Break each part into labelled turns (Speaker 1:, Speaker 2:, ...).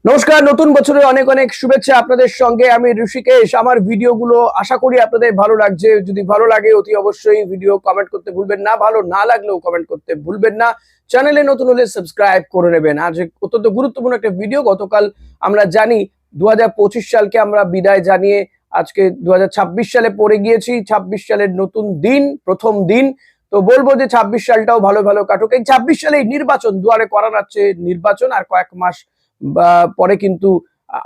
Speaker 1: নমস্কার, নতুন বছরে অনেক অনেক শুভেচ্ছা আপনাদের সঙ্গে। আমি ঋষিকেশ। আমার ভিডিওগুলো আশা করি আপনাদের ভালো লাগছে। যদি ভালো লাগে অতি অবশ্যই ভিডিও কমেন্ট করতে ভুলবেন না, ভালো না লাগলেও কমেন্ট করতে ভুলবেন না। চ্যানেলে নতুন হলে সাবস্ক্রাইব করে নেবেন। আজ অত্যন্ত গুরুত্বপূর্ণ একটা ভিডিও। গতকাল আমরা জানি 2025 সালকে আমরা বিদায় জানিয়ে আজকে 2026 সালে পড়ে গিয়েছি। 26 সালের নতুন দিন, প্রথম দিন। তো বলবো যে 26 সালটাও ভালো ভালো কাটুক। এই 26 সালে নির্বাচন দুয়ারে করা যাচ্ছে, নির্বাচন আর কয়েক মাস পরে কিন্তু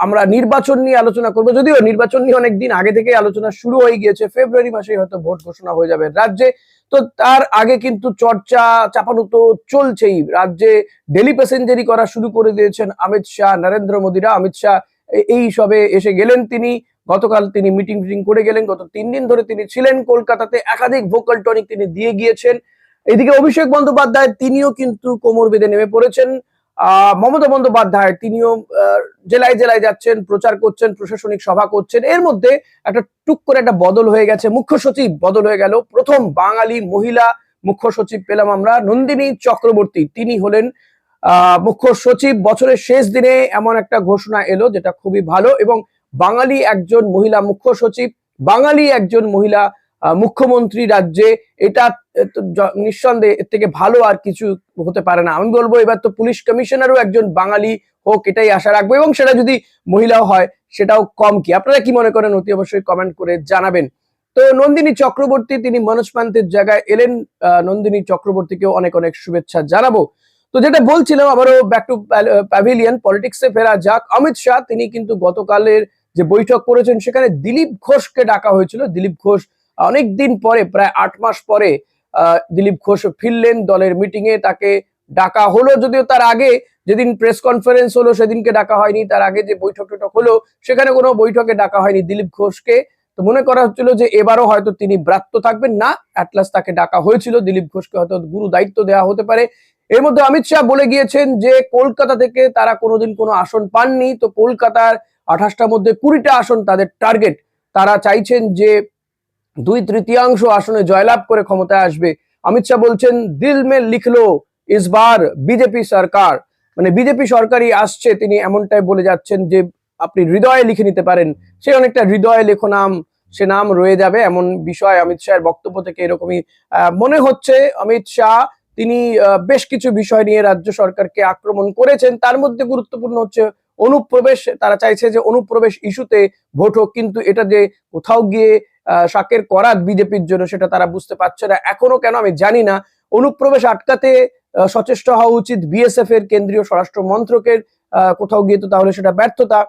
Speaker 1: আমরা নির্বাচন নিয়ে আলোচনা করব। যদিও নির্বাচন নিয়ে অনেকদিন আগে থেকে আলোচনা শুরু হয়ে গিয়েছে, ফেব্রুয়ারি মাসে হয়তো ভোট ঘোষণা হয়ে যাবে রাজ্যে। তো তার আগে কিন্তু চর্চা চাপানো তো চলছেই। রাজ্যে ডেলি প্যাসেঞ্জারি করা শুরু করে দিয়েছেন অমিত শাহ, নরেন্দ্র মোদীরা। অমিত শাহ এই সবে এসে গেলেন। তিনি গতকাল তিনি মিটিং করে গেলেন। গত 3 দিন ধরে তিনি ছিলেন কলকাতাতে। একাধিক ভোকাল টনিক তিনি দিয়ে গিয়েছেন। এদিকে অভিষেক বন্দ্যোপাধ্যায় তিনিও কিন্তু কোমর বেঁধে নেমে পড়েছেন। মমতা বন্দ্যোপাধ্যায় তিনিও জেলায় জেলায় যাচ্ছেন, প্রচার করছেন, প্রশাসনিক সভা করছেন। এর মধ্যে একটা টুক করে একটা বদল হয়ে গেছে, মুখ্য সচিব বদল হয়ে গেল। প্রথম বাঙালি মহিলা মুখ্য সচিব পেলাম আমরা, নন্দিনী চক্রবর্তী। তিনি হলেন মুখ্য সচিব। বছরের শেষ দিনে এমন একটা ঘোষণা এলো যেটা খুবই ভালো, এবং বাঙালি একজন মহিলা মুখ্য সচিব, বাঙালি একজন মহিলা মুখ্যমন্ত্রী রাজ্যে, এটা নিঃসন্দেহে এর থেকে ভালো আর কিছু হতে পারে না। আমি বলবো এবার তো পুলিশ কমিশনারও একজন বাঙালি হোক, এটাই আশা রাখবো, এবং সেটা যদি মহিলাও হয় সেটাও কম কি। আপনারা কি মনে করেন অতি অবশ্যই কমেন্ট করে জানাবেন। তো নন্দিনী চক্রবর্তী তিনি মনোজ পান্তের জায়গায় এলেন। নন্দিনী চক্রবর্তীকেও অনেক অনেক শুভেচ্ছা জানাবো। তো যেটা বলছিলাম, আবারও ব্যাক টু প্যাভিলিয়ন পলিটিক্সে ফেরা যাক। অমিত শাহ তিনি কিন্তু গতকালের যে বৈঠক করেছেন সেখানে দিলীপ ঘোষকে ডাকা হয়েছিল। দিলীপ ঘোষ অনেকদিন পরে, প্রায় 8 মাস পরে দিলীপ ঘোষ ফিরলেন দলের মিটিং এ। তাকে ডাকা হলো, যদিও তার আগে যেদিন প্রেস কনফারেন্স হলো সেদিনকে ডাকা হয়নি। তার আগে যে বৈঠক হলো সেখানে কোনো বৈঠকে ডাকা হয়নি দিলীপ ঘোষকে। তো মনে করা হচ্ছিল যে এবারও হয়তো তিনি ব্রাত্য থাকবেন না। অ্যাটলাস তাকে ডাকা হয়েছিল, দিলীপ ঘোষকে হয়তো গুরু দায়িত্ব দেওয়া হতে পারে। এর মধ্যে অমিত শাহ বলে গিয়েছেন যে কলকাতা থেকে তারা কোনোদিন কোনো আসন পাননি। তো কলকাতার 28টার মধ্যে 20টা আসন তাদের টার্গেট। তারা চাইছেন যে 2/3 আসনে জয়লাভ করে ক্ষমতায় আসবে। অমিত শাহ বলছেন দিল মে লিখলো ইসবার বিজেপি সরকার, মানে বিজেপি সরকারই আসছে। তিনি এমনটাই বলে যাচ্ছেন যে আপনি হৃদয়ে লিখে নিতে পারেন। সে অনেকটা হৃদয়ে লেখো নাম, সে নাম রয়ে যাবে, এমন বিষয় অমিত শাহের বক্তব্য থেকে এরকমই মনে হচ্ছে। অমিত শাহ তিনি বেশ কিছু বিষয় নিয়ে রাজ্য সরকারকে আক্রমণ করেছেন। তার মধ্যে গুরুত্বপূর্ণ হচ্ছে অনুপ্রবেশ। তারা চাইছে যে অনুপ্রবেশ ইস্যুতে ভোট হোক, কিন্তু এটা যে কোথাও গিয়ে শাকের করাত বিজেপির জন্য সেটা তারা বুঝতে পারছে না এখনো। কেন আমি জানি না। অনুপ্রবেশ আটকাতে সচেষ্ট হওয়া উচিত বিএসএফ এর, কেন্দ্রীয় স্বরাষ্ট্র মন্ত্রকের। কোথাও গিয়ে তো তাহলে সেটা ব্যর্থতা।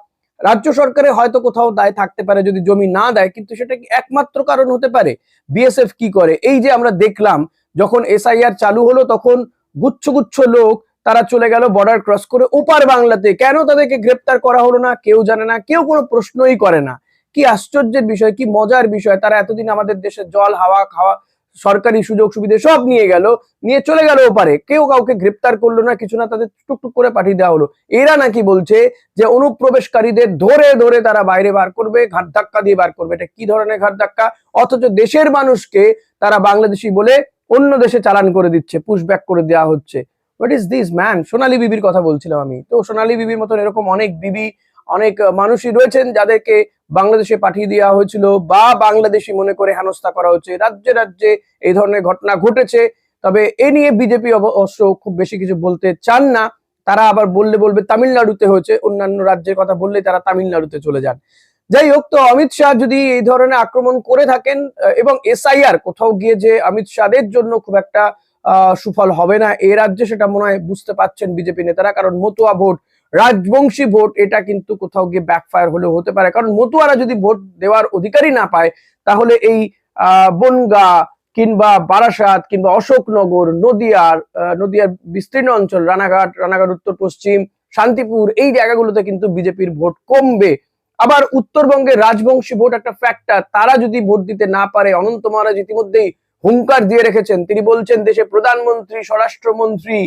Speaker 1: রাজ্য সরকারের হয়তো কোথাও দায় থাকতে পারে যদি জমি না দেয়, কিন্তু সেটা কি একমাত্র কারণ হতে পারে? বিএসএফ কি করে? এই যে আমরা দেখলাম যখন এসআইআর চালু হলো তখন গুচ্ছ গুচ্ছ লোক তারা চলে গেল বর্ডার ক্রস করে ওপার বাংলাতে। কেন তাদেরকে গ্রেপ্তার করা হলো না কেউ জানে না, কেউ কোনো প্রশ্নই করে না। কি আশ্চর্যের বিষয়, কি মজার বিষয়। তারা এতদিন আমাদের দেশের জল, হাওয়া, খাওয়া, সরকারি সুযোগ সুবিধা সব নিয়ে গেল, নিয়ে চলে গেল ওপারে। কেউ কাউকে গ্রেপ্তার করলো না, কিছু না, তাদের টুকটুক করে পাঠিয়ে দেওয়া হলো। এরা নাকি বলছে যে অনুপ্রবেশকারীদের ধরে ধরে তারা বাইরে বার করবে, ঘাট ধাক্কা দিয়ে বার করবে। এটা কি ধরনের ঘাট ধাক্কা? অথচ দেশের মানুষকে তারা বাংলাদেশি বলে অন্য দেশে চালান করে দিচ্ছে, পুশব্যাক করে দেওয়া হচ্ছে। What is this man? Sonali বিবির কথা বলছিলাম আমি। তো সোনালী বিবির মতন এরকম অনেক বিবি, অনেক মানুষই রয়েছেন যাদেরকে বাংলাদেশে পাঠিয়ে দেওয়া হয়েছিল বা বাংলাদেশি মনে করে হেনস্থা করা হচ্ছে। রাজ্যে রাজ্যে এই ধরনের ঘটনা ঘটেছে। তবে এ নিয়ে বিজেপি অবশ্য খুব বেশি কিছু বলতে চান না। তারা আবার বলবে তামিলনাড়ুতে হয়েছে, অন্যান্য রাজ্যের কথা বললে তারা তামিলনাড়ুতে চলে যান। যাই হোক, তো অমিত শাহ যদি এই ধরনের আক্রমণ করে থাকেন এবং এসআইআর কোথাও গিয়ে যে অমিত শাহের জন্য খুব একটা সুফল হবে না এ রাজ্যে, সেটা মনে হয় বুঝতে পারছেন বিজেপি নেতারা। কারণ মতুয়া ভোট, রাজবংশী ভোট, এটা কিন্তু কোথাও গিয়ে ব্যাকফায়ার হলেও হতে পারে। কারণ মতুয়ারা যদি ভোট দেওয়ার অধিকারই না পায়, তাহলে এই বনগা কিংবা বারাসাত কিংবা অশোকনগর, নদিয়ার বিস্তীর্ণ অঞ্চল, রানাঘাট উত্তর পশ্চিম, শান্তিপুর, এই জায়গাগুলোতে কিন্তু বিজেপির ভোট কমবে। আবার উত্তরবঙ্গের রাজবংশী ভোট একটা ফ্যাক্টর। তারা যদি ভোট দিতে না পারে, অনন্ত মহারাজ ইতিমধ্যেই হুঙ্কার দিয়ে রেখেছেন। তিনি বলছেন দেশে প্রধানমন্ত্রী, স্বরাষ্ট্রমন্ত্রী,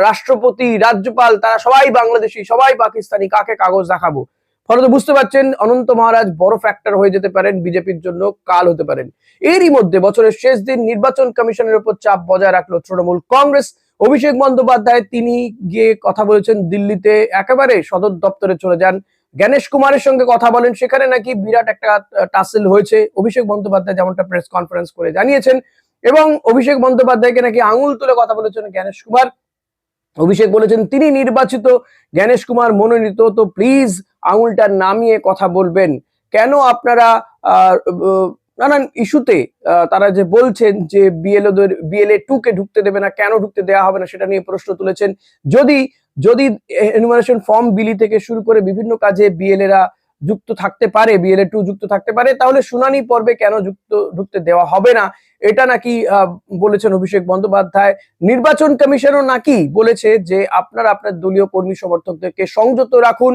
Speaker 1: রাষ্ট্রপতি, রাজ্যপাল তারা সবাই বাংলাদেশি, সবাই পাকিস্তানি, কাকে কাগজ দেখাবো। ফলে বুঝতে পারছেন অনন্ত মহারাজ বড় ফ্যাক্টর হয়ে যেতে পারেন বিজেপির জন্য, কাল হতে পারেন। এরই মধ্যে বছরের শেষ দিন নির্বাচন কমিশনের উপর চাপ বজায় রাখলো তৃণমূল কংগ্রেস। অভিষেক বন্দ্যোপাধ্যায় তিনি গিয়ে কথা বলেছেন দিল্লিতে, একেবারে সদর দপ্তরে চলে যান, জ্ঞানেশ কুমারের সঙ্গে কথা বলেন, সেখানে নাকি বিরাট একটা টাসেল হয়েছে, অভিষেক বন্দ্যোপাধ্যায় যেমনটা প্রেস কনফারেন্স করে জানিয়েছেন। এবং অভিষেক বন্দ্যোপাধ্যায়কে নাকি আঙুল তুলে কথা বলেছেন জ্ঞানেশ কুমার। অভিষেক বলেছেন তিনি নির্বাচিত, জ্ঞানেশ কুমার মনোনীত, তো প্লিজ আঙুলটা নামিয়ে কথা বলবেন। কেন আপনারা নানান ইস্যুতে তারা যে বলছেন যে বিএলএ 2 কে ঢুকতে দেবে না, কেন ঢুকতে দেওয়া হবে না সেটা নিয়ে প্রশ্ন তুলেছেন। যদি যদি এনুমারেশন ফর্ম বিলি থেকে শুরু করে বিভিন্ন কাজে বিএলএরা যুক্ত থাকতে পারে, বিএলএ 2 যুক্ত থাকতে পারে, তাহলে শুনানি পর্বে কেন ঢুকতে দেওয়া হবে না, এটা নাকি বলেছেন অভিষেক বন্দ্যোপাধ্যায়। নির্বাচন কমিশনও নাকি বলেছে যে আপনারা আপনার দলীয় কর্মী সমর্থকদেরকে সংযত রাখুন,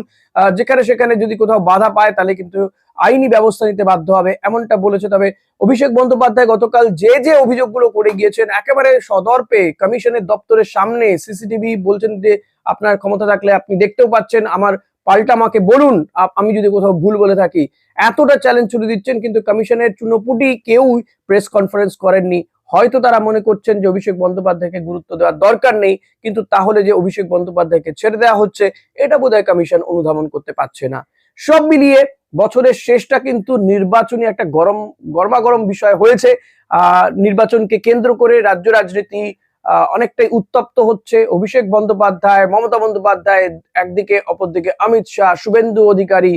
Speaker 1: যেখানে সেখানে যদি কোথাও বাধা পায় তাহলে কিন্তু আইনি ব্যবস্থা নিতে বাধ্য হবে, এমনটা বলেছে। তবে অভিষেক বন্দ্যোপাধ্যায় গতকাল যে অভিযোগগুলো করে গিয়েছেন, একেবারে সদর্পে কমিশনের দপ্তরের সামনে সিসিটিভি, বলছেন যে আপনার ক্ষমতা থাকলে আপনি দেখতেও পাচ্ছেন, আমার পাল্টা আমাকে বলুন আমি যদি কোথাও ভুল বলে থাকি, এতটা চ্যালেঞ্জ ছুড়ে দিচ্ছেন। কিন্তু কমিশনের চুনোপুটি কেউ প্রেস কনফারেন্স করেননি। হয়তো তারা মনে করছেন যে অভিষেক বন্দ্যোপাধ্যায়কে গুরুত্ব দেওয়ার দরকার নেই, কিন্তু তাহলে যে অভিষেক বন্দ্যোপাধ্যায়কে ছেড়ে দেওয়া হচ্ছে, এটা বোধহয় কমিশন অনুধাবন করতে পারছে না। সব মিলিয়ে বছরের শেষটা কিন্তু নির্বাচনী একটা গরমাগরম বিষয় হয়েছে। নির্বাচনকে কেন্দ্র করে রাজ্য রাজনীতি অনেকটাই উত্তপ্ত হচ্ছে। অভিষেক বন্দ্যোপাধ্যায়, মমতা বন্দ্যোপাধ্যায় একদিকে, অপরদিকে অমিত শাহ, শুভেন্দু অধিকারী,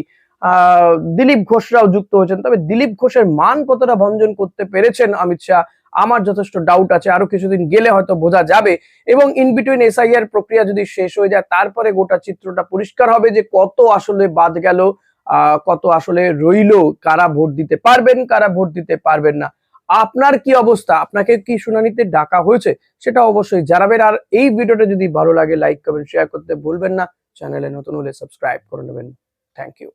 Speaker 1: দিলীপ ঘোষরাও যুক্ত হয়েছেন। তবে দিলীপ ঘোষের মান কতটা ভঞ্জন করতে পেরেছেন অমিত শাহ, আমার যথেষ্ট ডাউট আছে। আরো কিছুদিন গেলে হয়তো বোঝা যাবে। এবং ইন বিটুইন এসআইআর প্রক্রিয়া যদি শেষ হয়ে যায়, তারপরে গোটা চিত্রটা পরিষ্কার হবে যে কত আসলে বাদ গেল, কত আসলে রইলো, কারা ভোট দিতে পারবেন, কারা ভোট দিতে পারবেন না। আপনার কি অবস্থা? আপনাকে কি শুনানিতে ডাকা হয়েছে? সেটা অবশ্যই জানাবেন। আর এই ভিডিওটা যদি ভালো লাগে লাইক, কমেন্ট, শেয়ার করতে ভুলবেন না। চ্যানেলে নতুন হলে সাবস্ক্রাইব করে নেবেন। Thank you.